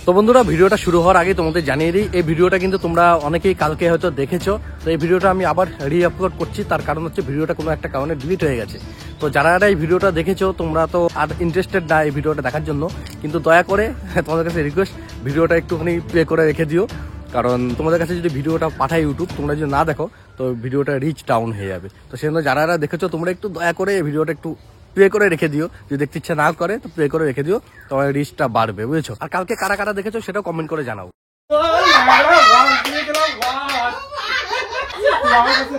তো বন্ধুরা ভিডিওটা শুরু হওয়ার আগে তোমাদের জানিয়ে দিই, এই ভিডিওটা কিন্তু তোমরা অনেকেই কালকে হয়তো দেখেছো। তো এই ভিডিওটা আমি আবার রি-আপলোড করছি, তার কারণ হচ্ছে ভিডিওটা কোনো একটা কারণে ডিলিট হয়ে গেছে। তো যারা এই ভিডিওটা দেখেছো তোমরা তো আর ইন্টারেস্টেড না এই ভিডিওটা দেখার জন্য, কিন্তু দয়া করে তোমাদের কাছে রিকোয়েস্ট, ভিডিওটা একটুখানি প্লে করে রেখে দিও। কারণ তোমাদের কাছে যদি ভিডিওটা পাঠায় ইউটিউব, তোমরা যদি না দেখো তো ভিডিওটা রিচ ডাউন হয়ে যাবে। তো সেজন্য যারা দেখেছো তোমরা একটু দয়া করে এই ভিডিওটা একটু প্লে করে রেখে দিও, যদি দেখতে ইচ্ছা না করে তো প্লে করে রেখে দিও, তোমার রিচটা বাড়বে, বুঝেছো? আর কালকে কারা কারা দেখেছো সেটাও কমেন্ট করে জানাও।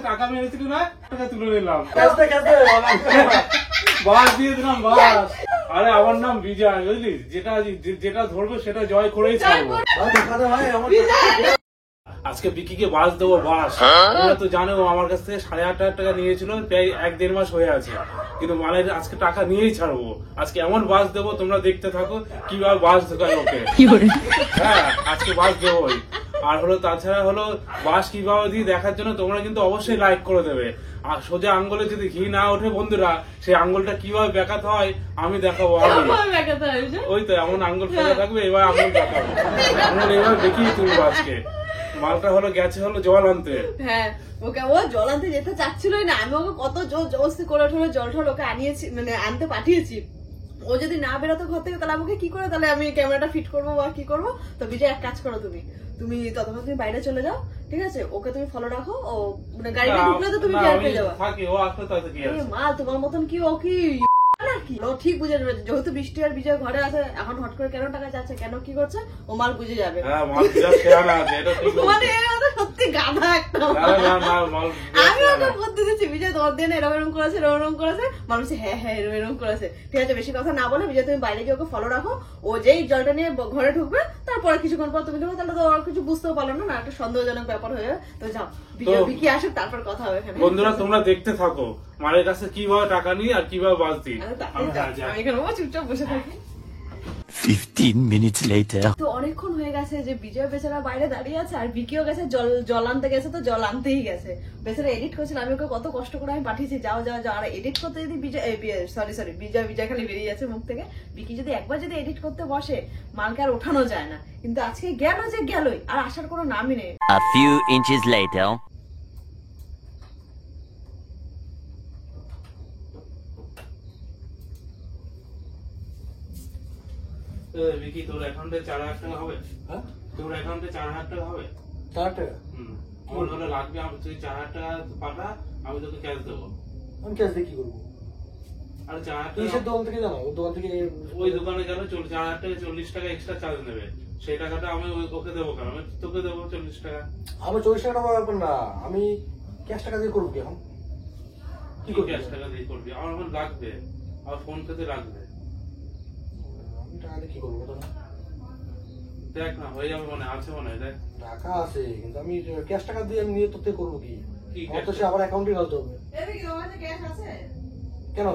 টাকা মেরেছিল না, টাকা তুলে নিলাম, বাস দিয়ে দিলাম বাস। আরে আমার নাম বিজয়, বুঝলি? যেটা ধরবো সেটা জয় করেই ছাড়বো। আজকে বিকিকে বাস দেবো, বাস। তোমরা তো জানো আমার কাছ থেকে 8,500 টাকা নিয়েছিল, প্রায় 1-1.5 মাস হয়ে আছে, কিন্তু মানে আজকে টাকা নিয়েই ছাড়বো। আজকে এমন বাস দেবো, তোমরা দেখতে থাকো কিভাবে বাস ঢোকায় ওকে। হ্যাঁ, আজকে বাস দেবোই। আর হলো তাছাড়া হলো বাস কিভাবে দিয়ে দেখার জন্য তোমরা কিন্তু অবশ্যই লাইক করে দেবে। আর সোজা আঙ্গুলে যদি ঘি না ওঠে বন্ধুরা, সেই আঙ্গুলটা কিভাবে বেঁকাতে হয় আমি দেখাবো। ওই তো এমন আঙ্গুল ফেলে থাকবে, এবার আঙ্গুল দেখাবো, আঙ্গুল এবার দেখিয়ে তুলবো। আজকে মালটা হলো গেছে হলো জল আনতে। হ্যাঁ, ওকে ও জল আনতে যেতে চাচ্ছিলই না, আমি ওকে কত জোর জবরদস্তি করে জল ঠল ওকে আনিয়েছি, মানে আনতে পাঠিয়েছি। ও যদি না বেরোতো ঘর থেকে তাহলে আমাকে কি করে, তাহলে আমি ক্যামেরাটা ফিট করবো বা কি করবো? তো বিজয় এক কাজ করো, তুমি ততক্ষণ তুমি বাইরে চলে যাও, ঠিক আছে? ওকে তুমি ফলো রাখো, ও মানে গাড়িতে ঢুকলে তো তুমি টের পেয়ে যাবে। মা তোমার মতন কি ও কি নাকি? ও ঠিক বুঝে যাবে, যেহেতু বৃষ্টি আর বিজয় ঘরে আছে, এখন হট করে কেন টাকা যাচ্ছে, কেন কি করছে, ও মাল বুঝে যাবে। মানে সত্যি গাধা একটা। আমি ওকে বুদ্ধি দিচ্ছি, বিজয় তোমার দিন এরকম করেছে, এরকম করেছে, মানুষ হ্যাঁ হ্যাঁ এরকম করেছে, ঠিক আছে? বেশি কথা না বলে বিজয় তুমি বাইরে গিয়ে ওকে ফলো রাখো। ও যেই জলটা নিয়ে ঘরে ঢুকবে, তারপরে কিছুক্ষণ পর তুমি ঢুকবে, তাহলে তো আর কিছু বুঝতেও পারলো না, একটা সন্দেহজনক ব্যাপার হয়ে যাবে। তো যাও, বিজয় বিকি আসুক, তারপর কথা হবে। বন্ধুরা তোমরা দেখতে থাকো মায়ের কাছে কিভাবে টাকা নিই আর কিভাবে বাস দিই। আমি এখানে চুপচাপ বসে থাকি। 15 minutes later. তো অনেকক্ষণ হয়ে গেছে যে বিজয় বেচারা বাইরে দাঁড়িয়ে আছে, আর বিকিও গেছে জল আনতে গেছে, তো জল আনতেই গেছে। বেচারা এডিট করছিল, আমি ওকে কত কষ্ট করে আমি পাঠিয়েছি, যাও যাও যাও। আর এডিট করতে যদি বিজয় খালি বেরিয়ে যাচ্ছে মুখ থেকে। বিকি যদি একবার যদি এডিট করতে বসে, মালকে আর ওঠানো যায় না। কিন্তু আজকে গেল যে গেলই, আর আসার কোনো নামই নেই। A few inches later. বিকি তোর অ্যাকাউন্টে 4,000 টাকা হবে? হ্যাঁ, তোর অ্যাকাউন্টে 4,000 টাকা হবে? 4 টাকা? আমার হলে লাগবে, তুই 4,000 টাকা পাঠা, আমি তোকে ক্যাশ দেবো। আমি ক্যাশ দিয়ে কি করবো? আরে 4,000 টাকা কিসের দোকান থেকে জানো? ওই দোকান থেকে ওই দোকানে গেলে 4,000 টাকা 40 টাকা এক্সট্রা চার্জ নেবে, সেই টাকাটা আমি ওকে দেবো কেন? আমি তোকে দেবো 40 টাকা। আমার 40 টাকা ব্যাপার না, আমি ক্যাশ টাকা দিয়ে করবো কি এখন? কি করবি? ক্যাশ টাকা দিয়ে করবি? আমার এখন লাগবে, আর ফোন পেতে লাগবে। আমি টাকা দিয়ে কি করবো? দেখ না হয়ে যাবে, মনে আছে, মনে হয়। দেখ টাকা আছে, কিন্তু আমি ক্যাশ টাকা দিয়ে আমি নিয়ে তোর থেকে করবো কি? আমার তো সে আবার অ্যাকাউন্টে ঢালতে হবে। কেন?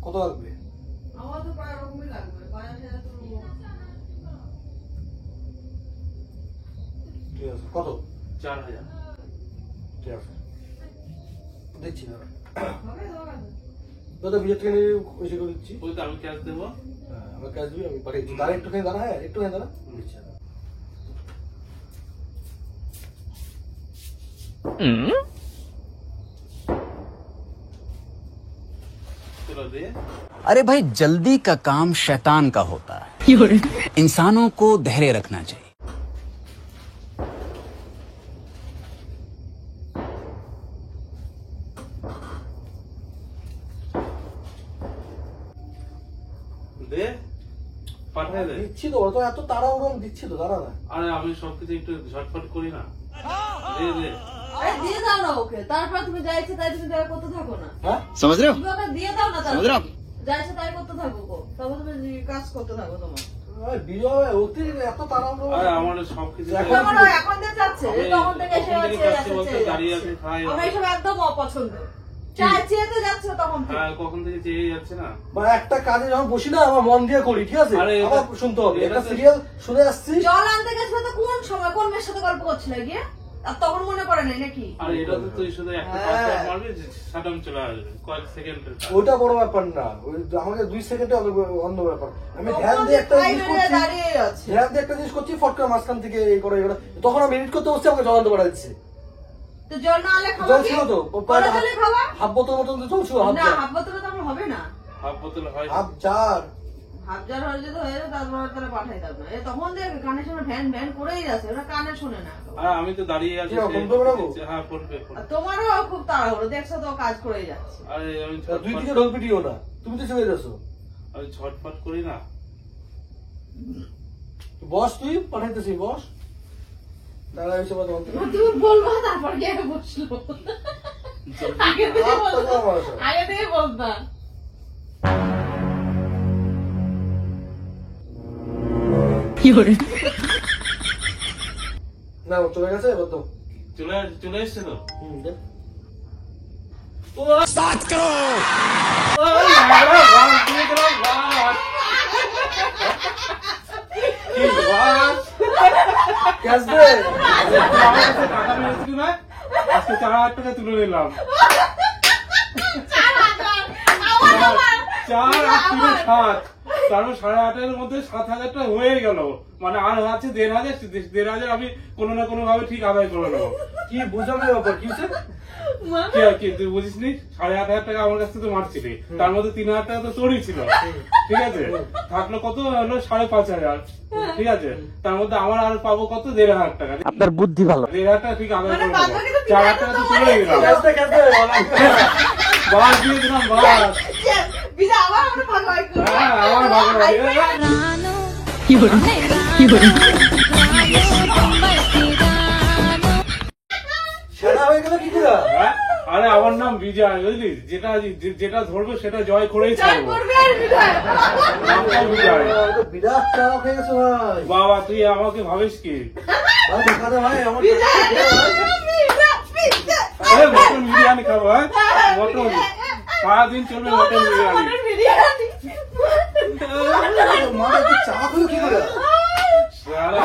কত লাগবে? আমার তো প্রায় রকমই লাগবে, 5,000 তো। ঠিক আছে, কত? 4,000। ঠিক আছে, দিচ্ছি না দাদা, বিজয় থেকে নিয়ে বেশি করে দিচ্ছি। ওই তো আমি ক্যাশ দেবো। হ্যাঁ, আমার ক্যাশ দিবি, আমি পাঠিয়ে দিচ্ছি। দাঁড়া একটুখানি দাঁড়া, হ্যাঁ একটুখানি দাঁড়া, দিচ্ছি। अरे भाई जल्दी का काम शैतान का होता है, इंसानों को धैर्य रखना चाहिए। দে, পাঠাই দে। দিচ্ছি তো, ওরা তো এত তাড়াহুড়ো, আমি দিচ্ছি তো, দাঁড়া না। আরে আমি সবকিছু একটু ঝটফট করি না। দে দে। আরে দিয়ে দাও না ওকে, তারপর তুমি যা ইচ্ছে তাই তুমি তাই করতে থাকো না। হ্যাঁ, समझ रहे हो? তুমি ওকে দিয়ে দাও না, समझ रहे हो? যা ইচ্ছে তাই করতে থাকো গো, তবে তুমি কাজ করতে থাকো তোমার। বিজয় অতিরিক্ত এত তাড়াহুড়ো। আরে আমার সবকিছু এখন দিয়ে যাচ্ছে, তখন থেকে এসে দাঁড়িয়ে আছে, খাই। আমার এসব একদম অপছন্দ। চা চেয়ে যাচ্ছে তখন থেকে। হ্যাঁ, কখন থেকে চেয়ে যাচ্ছে না। মানে একটা কাজে যখন বসি না, আমার মন দিয়ে করি, ঠিক আছে? আরে আমার শুনতে হবে, একটা সিরিয়াল শুনে আসছি। জল আনতে গেছিল তো কোন সময়, কোন মেয়ের সাথে গল্প করছিল গিয়ে? আর তখন মনে পড়ে নাই নাকি? আর এটা তো তুই শুধু একটা হ্যাঁ। পাঁচটা মারবি সাটাম চলে আসবে কয়েক সেকেন্ডের কাজ। ওটা বড় ব্যাপার না, ওই আমাকে 2 সেকেন্ডে অন্য ব্যাপার। আমি ধ্যান দিয়ে একটা তখন জিনিস তো করছি, দাঁড়িয়ে আছে। ধ্যান দিয়ে একটা জিনিস করছি, ফট করে মাঝখান থেকে এই করে এই করে। তখন আমি এডিট করতে বসছি, আমাকে জল আনতে পারা যাচ্ছে। তো জল না হলে খাবো জল কি? ছিল তো, কলা জলে খাবা? হাফ বোতল মতন তো জল ছিল, হাফ না জার। হাফ বোতলে তো আমার হবে না। হাফ বোতল হয় হাফ জার। হাফ জার হয়ে যদি হয়ে যায় তারপর তাহলে পাঠাই দেবো। এ তখন দেখ কানের সামনে ভ্যান ভ্যান করেই যাচ্ছে, ওরা কানে শোনে না। আর আমি তো দাঁড়িয়ে আছি কি, ফোন পে বানাবো? হ্যাঁ ফোন পে আর তোমারও খুব তাড়াহুড়ো, দেখছো তো কাজ করেই যাচ্ছে। আরে আমি 2 দিকে ঢোল পিটিও না, তুমি তো চলে যাচ্ছ। আমি ছটফট করি না। বস, তুই পাঠাইতেছি, বস। দাঁড়া এসে বাদ বন্ধ। তুমি বলবো তারপর কে বসলো? আগে থেকে বলতো, আগে থেকে বলতা। না, ও চলে গেছে, এবার তো। চলে এসছে তো। দে। ওই লাগলো, বাস দিয়ে দিলাম, বাস। কি বাস? ক্যাশ দে। আমার কাছে টাকা পেয়েছিলি না? আজকে 4,000 টাকা তুলে নিলাম। 4 আর 3 7, তারপর 8,500 মধ্যে 7,000 টাকা হয়ে গেল। মানে আর আছে 1,500 আমি কোনো না কোনো ভাবে ঠিক আদায় করে নেবো। কি বুঝলাম না ব্যাপার, কি হচ্ছে? কি তুই বুঝিস নি? 8,500 টাকা আমার কাছ থেকে মারছিলি, তার মধ্যে 3,000 টাকা তো তোরই ছিল, ঠিক আছে? থাকলো কত, হলো 5,500, ঠিক আছে? তার মধ্যে আমার আর পাবো কত, 1,500 টাকা। আপনার বুদ্ধি ভালো। 1,500 টাকা ঠিক আদায় মানে করে বাদ নেবো। বাকি তো 4,000 টাকা তো তুলে দিলাম, ক্যাশ দে, ক্যাশ দে। বাস দিয়ে দিলাম, বাস। বিজা আবার আমরা ভাগাভাগি করবো। হ্যাঁ, আমার ভাগাভাগি। সেরা হয়ে গেল কি করে? হ্যাঁ? আরে আমার নাম বিজয়, বুঝলি? যেটা ধরবে সেটা জয় করেই চার ছাড়বো। করবে আর বিজয়। নামটা বিজয়। তো বিরাট চাপ হয়ে গেছে ভাই। বাবা তুই আমাকে ভাবিস কি? ভাই দেখা দে ভাই, আমার বিজয়, বিজয়। আরে মটন বিরিয়ানি খাবো, হ্যাঁ? মটন সারাদিন চলবে, মটন বিরিয়ানি। মটন বিরিয়ানি। মারা কি চাপ হলো কি করে? আরে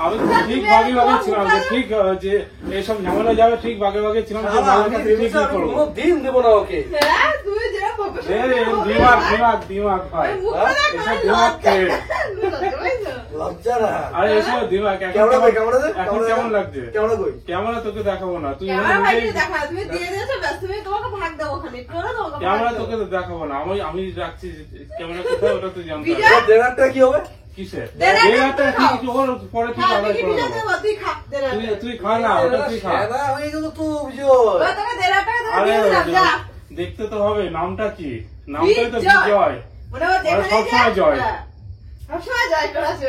আমি তো ঠিক ভাগে ভাগে ছিলাম যে ঠিক যে এইসব ঝামেলা যাবে, ঠিক ভাগে ভাগে ছিলাম যে শালা, মায়ের আমি কাছে ঠিক ভেবেছি আমি করবো। কোনোদিন দেবো না ওকে। হ্যাঁ, তুই যেরকম professional দিমাগ ভাই, মুখটা দেখ, এসব দিমাগ খেয়ে। লজ্জা না। আরে এসব দিমাগ এখন ক্যামেরা কই, ক্যামেরা দে, এখন কেমন লাগছে? ক্যামেরা কই? ক্যামেরা তোকে দেখাবো না, তুই ক্যামেরা নিজেই- ভাইকে দেখা, তুমি দিয়ে দিয়েছো, ব্যাস তুমি তোমাকে ভাগ দেবো ওখানে। একটু হলে তোমাকে ভাগ ক্যামেরা দেবো। তোকে দেখাবো না, আমি রাখছি ক্যামেরা কোথায়, ওটা তুই জানতে বিজয়? পারবি। দেড়ারটা কি হবে? কিসে? দেড় হাজার দেড় হাজার খাও। ঠিক ওর পরে ঠিক হ্যাঁ, আদায় তুই কি করে বিজয় নেবো। দেবো? তুই খা, দেড় হাজার। তুই খা না, ওটা তুই খা। সেরা হয়ে গেল তো বিজয়। ওরা তোকে দেড় হাজার টাকা ধরে আরে দিয়ে দিলাম, যা। দেখতে তো হবে, নামটা কি? নামটাই তো বিজয়। বিজয়। মানে ও যেখানে সবসময় যায়, জয়। হ্যাঁ, সবসময় জয় করেছে।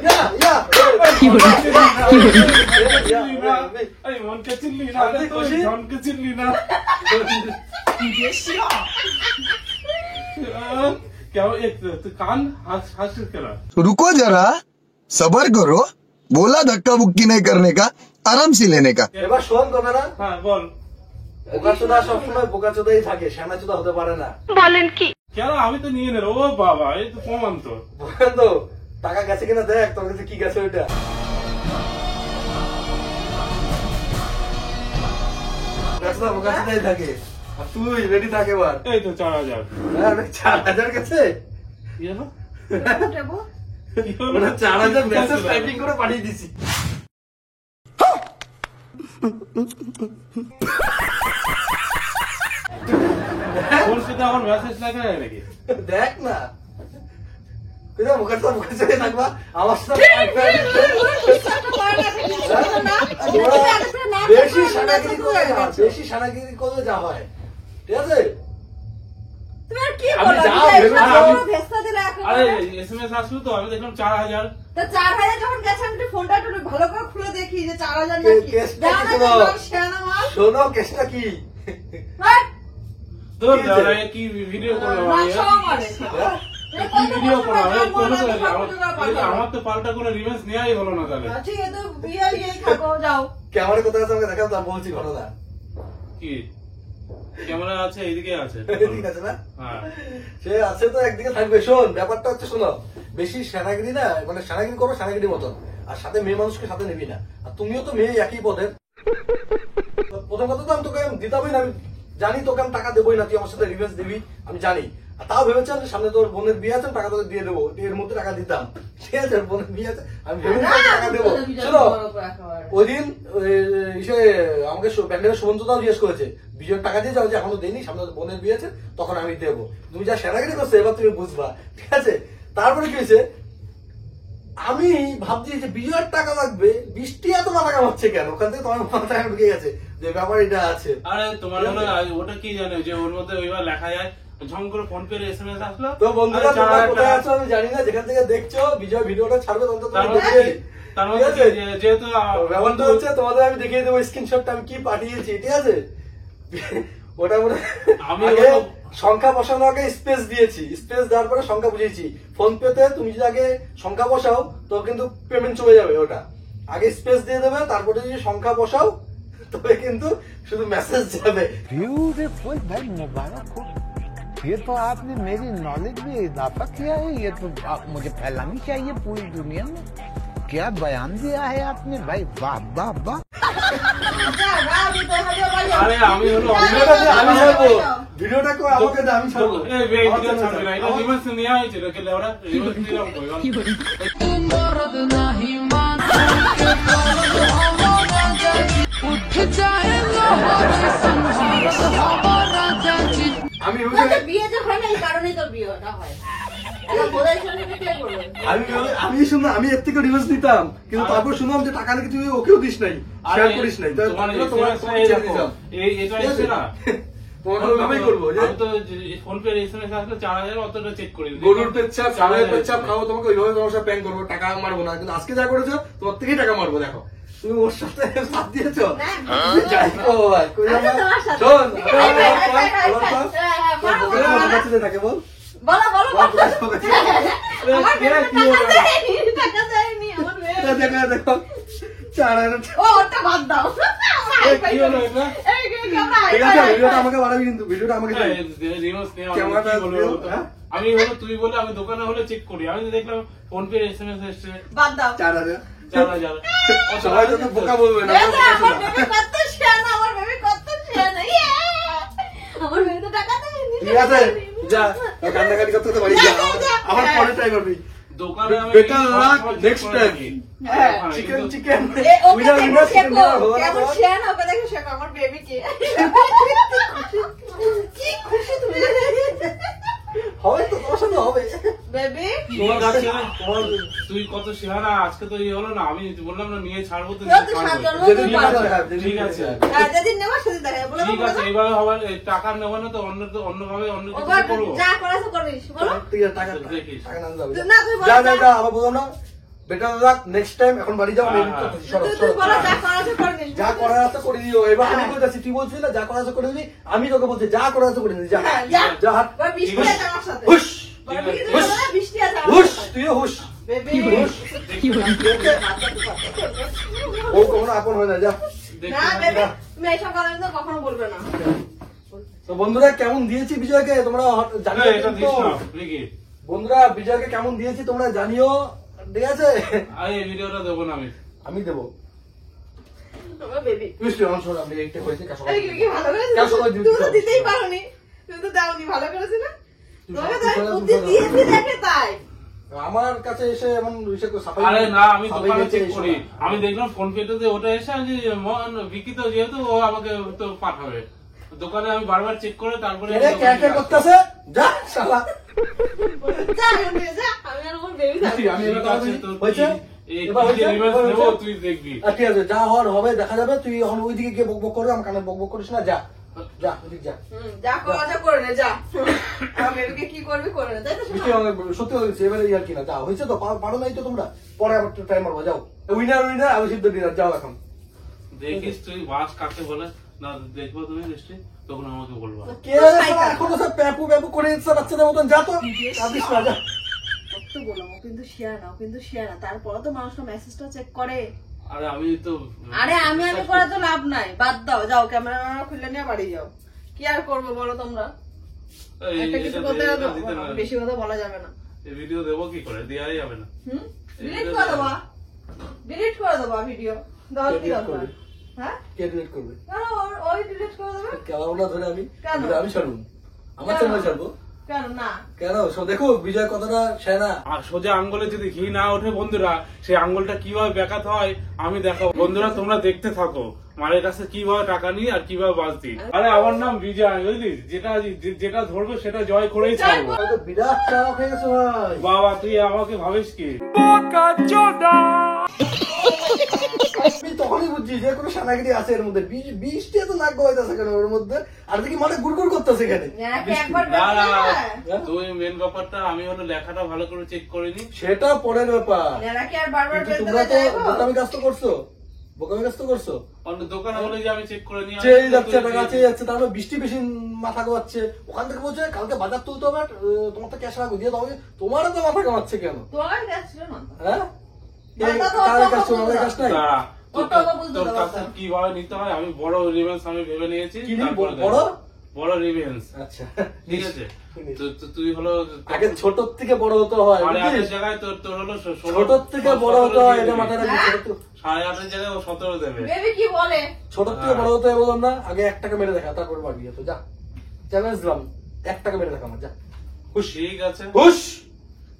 ইয়া, ইয়া। চিনলি না? এই মনকে চিনলি না? আমি তুই খুশি। জনকে চিনলি না? কেমন তুই কান হাসিস কেন? रुको जरा सबर करो बोला धक्का बुक्की नहीं करने का आराम से लेने का এবার শোন তোমরা না, হ্যাঁ বল। বোকাচোদা সবসময় বোকাচোদাই থাকে, শ্যামাচোদা হতে পারে না। কেন? আমি তো নিয়ে নেবো। ও বাবা, এই তো প্রমাণ তো। বুঝলেন তো? টাকা গেছে কিনা দেখ, তোর কাছে কি গেছে ওইটা। বোকাচোদাই থাকে, আর তুই রেডি থাকে এবার। এই তো 4,000। হ্যাঁ, 4,000 গেছে। কি হলো? দেবো। কি হলো? ওরা 4,000 মেসেজ টাইপিং করে পাঠিয়ে দিছি। ফোন পেতে আমার মেসেজ লাগে না নাকি? দেখ না, কোথায় বোকাচোদা থাকবা আমার সাথে। বেশি সানাগিরি করলে যা, বেশি সানাগিরি করলে যা হয়, ঠিক আছে? তুমি আর কি আমি বলো? যা বিজয়, ভেবেছি, সব আমি- আমার ভেস্তা দিলে এখন। আরে SMS আসলো তো, আমি দেখলাম 4,000। তা 4,000 যখন গেছে, আমি একটু ফোনটা একটু ভালো করে খুলে দেখি যে 4,000 কে- নাকি। কেসটা জানো কি না শোনো? যে শেয়ানা মাল? শোনো কেসটা কি? হ্যাঁ? তোর কি হয়েছে? দাদা কি ভিডিও করলো? মাল সব আমারে। কি ভিডিও করলো? আমার আমার তো পাল্টা কোনো রিভেন্স নেওয়াই হলো না তাহলে। ঠিক আছে, তো বিয়ে গিয়ে থাকো, যাও। ক্যামেরা কোথায় আছে আমাকে দেখাও, তা বলছি ঘটনা। কি ক্যামেরা আছে? এইদিকে আছে। ঠিক আছে না? হ্যাঁ। সে আছে তো একদিকে থাকবে। শোন, ব্যাপারটা হচ্ছে, শোনো, বেশি সেনাগিরি না, মানে সেনাগিরি করো সেনাগিরি মতন, আর সাথে মেয়ে মানুষকে সাথে নিবি না। আর তুমিও তো মেয়ে একই পদের। প্রথম কথা তো আমি তোকে দিতামই না, আমি জানি তোকে আমি টাকা দেবোই না, তুই আমার সাথে রিভেঞ্জ দিবি আমি জানি। আর তাও ভেবেছিলাম যে সামনে তোর বোনের বিয়ে আছে, টাকা তোকে দিয়ে দেবো, এর মধ্যে টাকা দিতাম, ঠিক আছে? বোনের বিয়ে আছে আমি ভেবেছিলাম টাকা দেবো। শোনো, ওই দিন এসে আমাকে ব্যান্ডেলের সুবন্ধতাও জিজ্ঞেস করেছে বিজয়ের টাকা দিয়ে যাও, যে এখনো দেয়নি, সামনে বোনের বিয়ে আছে তখন আমি দেবো। তুমি যা সেরাগিরি করছো এবার তুমি বুঝবা, ঠিক আছে? তারপরে কি হয়েছে, আমি ভাবছি যে বিজয়ের টাকা লাগবে, বৃষ্টি এত টাকা হচ্ছে কেন, ওখান থেকে তোমার মাথায় ঢুকে গেছে যে ব্যাপার এটা আছে। আরে তোমার মনে হয় ওটা কি জানো যে ওর মধ্যে ওইবার লেখা যায় ঝম করে ফোন পে SMS আসলো। তো বন্ধুরা আরে তোমরা 4000 কোথায় টাকা। আছো আমি জানি না, যেখান থেকে দেখছো বিজয় ভিডিওটা ছাড়বে তখন তো তার তোমরা মধ্যে দেখবে। তার ঠিক মধ্যে আছে? যেহেতু ব্যাপারটা হচ্ছে তোমাদের আমি দেখিয়ে দেবো স্ক্রিনশটটা আমি কি পাঠিয়েছি, ঠিক আছে? ওটা মনে আমি আগে ওটা- সংখ্যা বসানো আগে স্পেস দিয়েছি, স্পেস দেওয়ার পরে সংখ্যা বুঝিয়েছি। ফোন পেতে তুমি যদি আগে সংখ্যা বসাও তো কিন্তু পেমেন্ট চলে যাবে, ওটা আগে স্পেস দিয়ে দেবে, তারপরে যদি সংখ্যা বসাও তবে কিন্তু শুধু মেসেজ যাবে। ब्यूटीफुल भाई, मुबारक हो। ये तो आपने मेरी नॉलेज में इजाफा किया है, ये तो मुझे फैलानी चाहिए पूरी दुनिया में। क्या बयान दिया है आपने भाई, वाह वाह वाह। আরে আমি হলো ভিডিওটা যে আমি ছাড়বো, ভিডিওটা করে আমাকে দে, আমি ছাড়বো। এই ভিডিও ছাড়বে না, এটা রিভার্স নেওয়া হয়েছিল কে লেওরা রিভার্স নিলাম কই আমি তোর বিয়ে যে হয় না এই কারণেই তোর বিয়েটা হয়। এটা বোঝাই শুনে কে করবে? আমি শুনলাম, আমি এর থেকে রিভার্স দিতাম, কিন্তু তারপর শুনলাম যে টাকা নাকি তুই ওকেও দিস নাই, শেয়ার করিস নাই, তাই তোমার তোমার ছেড়ে দিতাম। এটা এসে না তোমাকে ওইভাবেই করবো, যে আমি তো ফোন পে SMS আসলে 4000 অতটা চেক করি গরুর পেচ্ছাপ, ছাগলের পেচ্ছাপ খাবো, তোমাকে ওইভাবে তোমার সাথে প্যাং করবো, টাকা মারবো না। কিন্তু আজকে যা করেছো তোমার থেকেই টাকা মারবো। দেখো তুমি ওর সাথে সাথ দিয়েছো, যাই কো ভাই, কই আচ্ছা, আমরা তোমার সাথে। শোন থাকে বল বলো বলো বলো। আমার কে মেয়ের কি টাকা বলে? দেয়নি, টাকা দেয়নি আমার মেয়ে। দেখো দেখো 4000 ও ওটা বাদ দাও। কি হলো এটা? এই আমরা ঠিক আছে, ভিডিওটা আমাকে বাড়াবি, কিন্তু ভিডিওটা আমাকে দিবি। রিভার্স নেওয়া ক্যামেরাটা কি বলবো দিও, বলতো? হ্যাঁ? আমি হলো তুই বলে আমি দোকানে হলে চেক করি, আমি তো দেখলাম ফোন পে SMS এসছে বাদ দাও। 4000 4000 সবাই তো বোকা বলবে না, দেখো, আমার বেবি কত শিয়ানা, আমার বেবি কত শিয়ানা। ইয়ে! আমার বেবি তো টাকা দেয়নি। ঠিক আছে, যা কান্নাকাটি করতে বাড়ি যা, আমার পরে ট্রাই করবি। দোকানে আমি Better luck next time. হ্যাঁ, চিকেন চিকেন এ, ওকে উইনার দেখে উইনার চিকেন শেখো, ডিনার কেমন শিয়ানা, ওকে দেখে শেখো, আমার বেবি কে। কি খুশি তুমি। হবে তো, তোমার সাথে হবে। বেবি তোমার কাছে তোমার তুই কত শিহারা, আজকে তো ইয়ে হলো না, আমি বললাম না নিয়ে ছাড়বো তো তো নিয়ে ছাড়বো। সাজানো যেদিন তো পারবে, পারবে। হ্যাঁ, ঠিক আছে। হ্যাঁ, যেদিন নেওয়া সেদিন দেখা যাবে। বলো ঠিক বলো, আছে, বলো। এবার আবার টাকা নেবো না তো অন্যভাবে অন্য কিছু ওবার করবো। যা করাছো করিস, বলো। ঠিক আছে, টাকা দেখিস। টাকা না যাবে। না, তুই বলো, যা যা যা। যা, আবার বললাম না, বেটার লাক নেক্সট টাইম। এখন বাড়ি যাও, আমি হ্যাঁ, edit হ্যাঁ। করতেছি, সরো, তুই সরো। বলো, যা করাছো করে নিস। যা করার আছে করে দিও। এবার আমি কই যাচ্ছি, তুই বলছিস না যা করার আছে করে দিবি, আমি তোকে বলছি যা করার আছে করে দিবি। যা হ্যাঁ, যা। যা হাট ওই বৃষ্টি আছে আমার সাথে। হুশ ওই বৃষ্টি হুশ। আছে, বৃষ্টি আছে আমার হুশ, সাথে। তুইও হুশ। বেবি ও কখনো আপন হয় না, যা। না বেবি, তুমি এইসব কথা কিন্তু কখনো বলবে না। তো বন্ধুরা কেমন দিয়েছি বিজয়কে তোমরা জানিও এটা কিন্তু। দিস না, রিকি। বন্ধুরা বিজয়কে কেমন দিয়েছি তোমরা জানিও, ঠিক আছে? আরে এই ভিডিওটা দেবো না আমি। আমি দেবো। আমার বেবি মিষ্টি অংশ আমি এইটা হয়েছে কাজ এই কি ভালো করেছিস? কাজ সময় দিতে তুই তো হবে। দিতেই পারোনি, তুমি তো দাওনি, ভালো করেছিস না? তুই তোমাকে সব তো আমি কিছু বুদ্ধি বলে দিয়েছি দেখে তাই। আমার কাছে এসে এমন ইসে সাফাই আরে না, আমি সাফাই দোকানে দিয়েছে চেক এই করি, সময়। আমি দেখলাম ফোন পেতে ওটা এসে আমি বিকি তো যেহেতু ও আমাকে তো পাঠাবে দোকানে, আমি বারবার চেক করে তারপরে এরে ক্যাকে করতেছে, যা শালা। যা, আমি যা, আমি আর আমার বেবি থাকবে। আমি ঠিক এবার আছে, বলছি, তোর হয়েছে? এই এবার হয়েছে? রিভার্স এবার নেবো, হয়েছে? তুই দেখবি। ঠিক আছে, যা হওয়ার হবে দেখা যাবে। তুই এখন ওইদিকে গিয়ে বকবক করবে, আমার কানে বকবক করিস না, যা যা ওইদিকে যা। যা করা করে নে, যা। আমার বেবিকে কি করবি করে নে, তাই তো? মিষ্টি আমাকে সত্যি বলছি, এবারে ইয়ার কিনা, যা হয়েছে তো, পারো নাই তো তোমরা, পরে আবার টাইম মারবো, যাও। উইনার উইনার আমি সিদ্ধ ডিনার, যাও এখন। দেখিস তুই বাস কাকে বলে না, দেখবো তুমি নিশ্চয়ই, তখন আমাকে বলবা। কে এখন তো সব প্যাপু প্যাপু করে দিচ্ছে বাচ্চাদের মতন, যা তো কাঁদিস না, যা। কত বললাম, ও কিন্তু শেয়ার না, ও কিন্তু শেয়ার না, তারপরে তো মানুষটা মেসেজটা চেক করে। আরে আমি তো আরে আমি করে তো লাভ নাই, বাদ দাও, যাও ক্যামেরা খুলে নিয়ে বাড়ি যাও। কি আর করবো বলো তোমরা? একটা কিছু করতে হবে, বেশি কথা বলা যাবে না। এই ভিডিও দেবো কি করে, দেওয়াই যাবে না। হুম, ডিলিট করে দেবা। ডিলিট করে দেবো ভিডিও, দল কি Delete দরকার? করবে? হ্যাঁ কে ডিলিট করবে? কেন ওই ডিলিট করে দেবে? ক্যামেরা ধরে আমি কেন? আমি ছাড়বো, আমার কেন? চ্যানেল ছাড়বো কেন না? কেন? দেখো বিজয় কতটা সেনা। আর সোজা আঙ্গুলে যদি ঘি না ওঠে বন্ধুরা, সেই আঙ্গুলটা কিভাবে বেঁকাতে হয় আমি দেখাবো। বন্ধুরা তোমরা দেখতে থাকো মালের কাছে কিভাবে টাকা নিই আর কিভাবে বাস দিই। আরে আমার নাম বিজয়, বুঝলি? যেটা ধরবে সেটা জয় করেই ছাড়বো। তো বিরাট চাপ হয়ে গেছে ভাই। বাবা তুই আমাকে ভাবিস কি? আমি তখনই বুঝছি যে কোনো সানাগিরি আছে এর মধ্যে। বৃষ্টি এত নাক গলাইতেছে কেন ওর মধ্যে? আর দেখি মানে গুড়গুড় করতেছে এখানে। নাকি একবার না না বেরোবে? তুই মেন ব্যাপারটা, আমি হলো লেখাটা ভালো করে চেক করিনি। সেটা পরের ব্যাপার। নাকি আর বারবার কিন্তু বেরোতে তোমরা তো যাইবো? বোকামি কাজ তো করছো, বোকামি কাজ তো করছো। অন্য দোকানে বলে যে আমি চেক করে নিয়ে চেয়ে যাচ্ছে টাকা চেয়ে যাচ্ছে, তারপর বৃষ্টি বেশি মাথা কামাচ্ছে। ওখান থেকে বলছে কালকে বাজার তুলতে হবে, তোমার তো ক্যাশ রাখবো দিয়ে দাও। তোমারও তো মাথা কামাচ্ছে কেন? তোমার কাছে ছিল না তো? হ্যাঁ মাথা তো কার অত কাজ ছিল? বুঝতে আমাদের কাজ নাই। দাঁড়া, ওটা তো বুঝতে তোর পারতাম। কাছে কিভাবে নিতে হয় আমি বড় রিভেন্স আমি ভেবে নিয়েছি। কি নিবি? তারপরে বড়? দেখো। বড় রিভেন্স, আচ্ছা ঠিক আছে? তুই হলো আগে ছোট থেকে বড় হতে হয়, সাড়ে বুঝলিস? আটের জায়গায় তোর হলো ছোট থেকে বড় হতে হয়, এটা মাথায় রাখবি। হ্যাঁ? সাড়ে আটের জায়গায় ও 17 দেবে। বেবি কি বলে? ছোট থেকে বড় হতে হয় বললাম না? আগে 1 টাকা মেরে দেখা, তারপর বাড়বি। তো যা, চ্যালেঞ্জ দিলাম, 1 টাকা মেরে দেখা আমার, যা। হুশ ঠিক আছে। হুশ,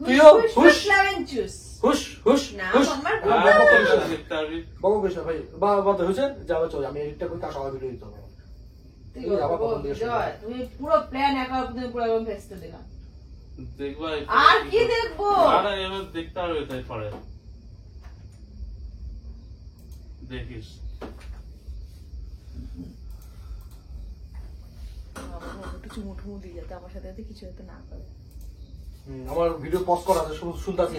তুইও হুশ লেমন জুস হুশ হুশ না, হুশ। আমার হ্যাঁ, তুই তো দেখতে পারবি। বাবু কৃষ্ণ ভাই বাদ হয়েছে, যাবে চল, আমি এডিটটা করি, তার সবাই ভিডিও দিতে হবে। তুমি আবার প্রথম থেকে শুরু করো। তুমি পুরো প্ল্যান একা তুমি পুরো একদম ফেস্তে দিলাম। দেখবা আর কি দেখবো? না এবার দেখতে পারবে তাই পরে দেখিস। একটু চুমু টুমু দিয়ে যাতে আমার সাথে যাতে কিছু হতে না পারে। আমার ভিডিও পজ করা আছে, শুনতে আছি।